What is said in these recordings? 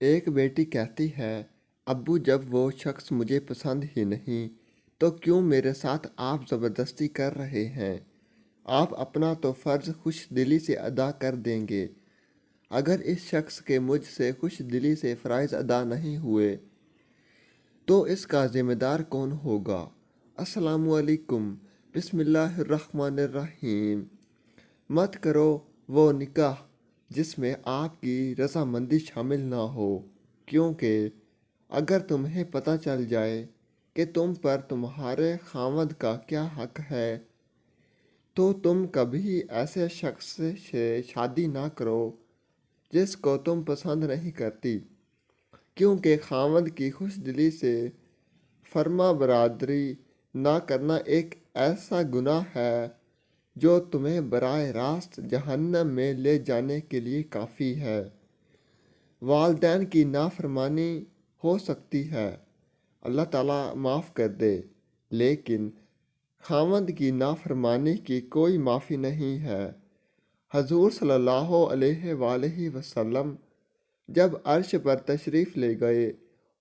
एक बेटी कहती है, अब्बू जब वो शख्स मुझे पसंद ही नहीं, तो क्यों मेरे साथ आप ज़बरदस्ती कर रहे हैं? आप अपना तो फ़र्ज़ खुश दिली से अदा कर देंगे। अगर इस शख्स के मुझसे खुश दिली से फ़राइज़ अदा नहीं हुए, तो इसका ज़िम्मेदार कौन होगा? अस्सलामुअलैकुम, बिस्मिल्लाहिर्रहमानिर्रहीम। मत करो वो निकाह जिसमें आपकी रज़ामंदी शामिल ना हो, क्योंकि अगर तुम्हें पता चल जाए कि तुम पर तुम्हारे खामद का क्या हक है, तो तुम कभी ऐसे शख्स से शादी ना करो जिसको तुम पसंद नहीं करती, क्योंकि खामद की खुशदिली से फर्मा बरादरी ना करना एक ऐसा गुनाह है जो तुम्हें बराह रास्त जहन्नम में ले जाने के लिए काफ़ी है। वालदैन की नाफरमानी हो सकती है, अल्लाह ताला माफ़ कर दे, लेकिन खामद की नाफरमानी की कोई माफ़ी नहीं है। हजूर सल्लल्लाहु अलैहि वसल्लम जब अर्श पर तशरीफ़ ले गए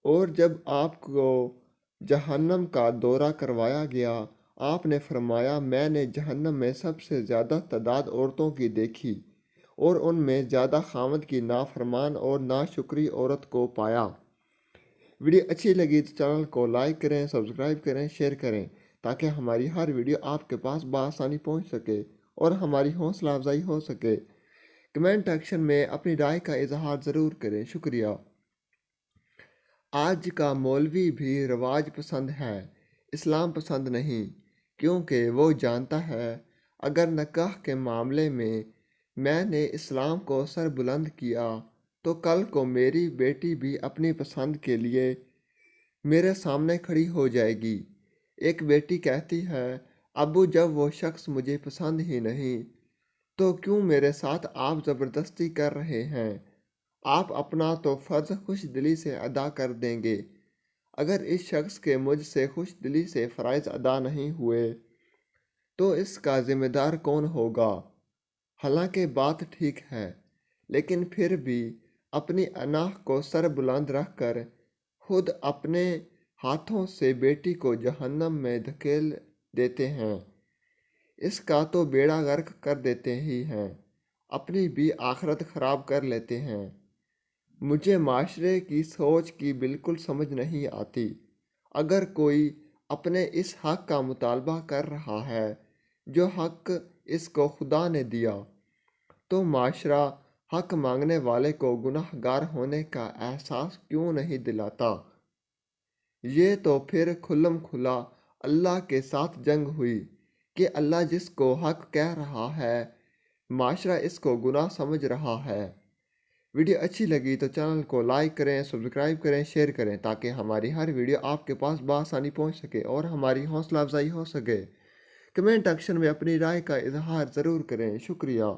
और जब आपको जहन्नम का दौरा करवाया गया, आपने फरमाया, मैंने जहन्नम में सबसे ज़्यादा तादाद औरतों की देखी और उनमें ज़्यादा खामद की नाफरमान और नाशुक्री औरत को पाया। वीडियो अच्छी लगी तो चैनल को लाइक करें, सब्सक्राइब करें, शेयर करें, ताकि हमारी हर वीडियो आपके पास बआसानी पहुंच सके और हमारी हौसला अफजाई हो सके। कमेंट सेक्शन में अपनी राय का इजहार ज़रूर करें। शुक्रिया। आज का मौलवी भी रवाज पसंद है, इस्लाम पसंद नहीं, क्योंकि वो जानता है अगर निकाह के मामले में मैंने इस्लाम को सर बुलंद किया तो कल को मेरी बेटी भी अपनी पसंद के लिए मेरे सामने खड़ी हो जाएगी। एक बेटी कहती है, अबू जब वो शख्स मुझे पसंद ही नहीं, तो क्यों मेरे साथ आप ज़बरदस्ती कर रहे हैं? आप अपना तो फ़र्ज़ खुश दिली से अदा कर देंगे। अगर इस शख्स के मुझसे खुश दिली से फ़राइज़ अदा नहीं हुए, तो इसका ज़िम्मेदार कौन होगा? हालांकि बात ठीक है, लेकिन फिर भी अपनी अनाह को सर बुलंद रख कर खुद अपने हाथों से बेटी को जहन्नम में धकेल देते हैं। इसका तो बेड़ा गर्क कर देते ही हैं, अपनी भी आखिरत ख़राब कर लेते हैं। मुझे माशरे की सोच की बिल्कुल समझ नहीं आती। अगर कोई अपने इस हक़ का मुतालबा कर रहा है जो हक़ इसको खुदा ने दिया, तो माशरा हक़ मांगने वाले को गुनहगार होने का एहसास क्यों नहीं दिलाता? ये तो फिर खुल्लम खुला अल्लाह के साथ जंग हुई कि अल्लाह जिसको हक़ कह रहा है, माशरा इसको गुनाह समझ रहा है। वीडियो अच्छी लगी तो चैनल को लाइक करें, सब्सक्राइब करें, शेयर करें, ताकि हमारी हर वीडियो आपके पास बआसानी पहुंच सके और हमारी हौसला अफजाई हो सके। कमेंट सेक्शन में अपनी राय का इजहार ज़रूर करें। शुक्रिया।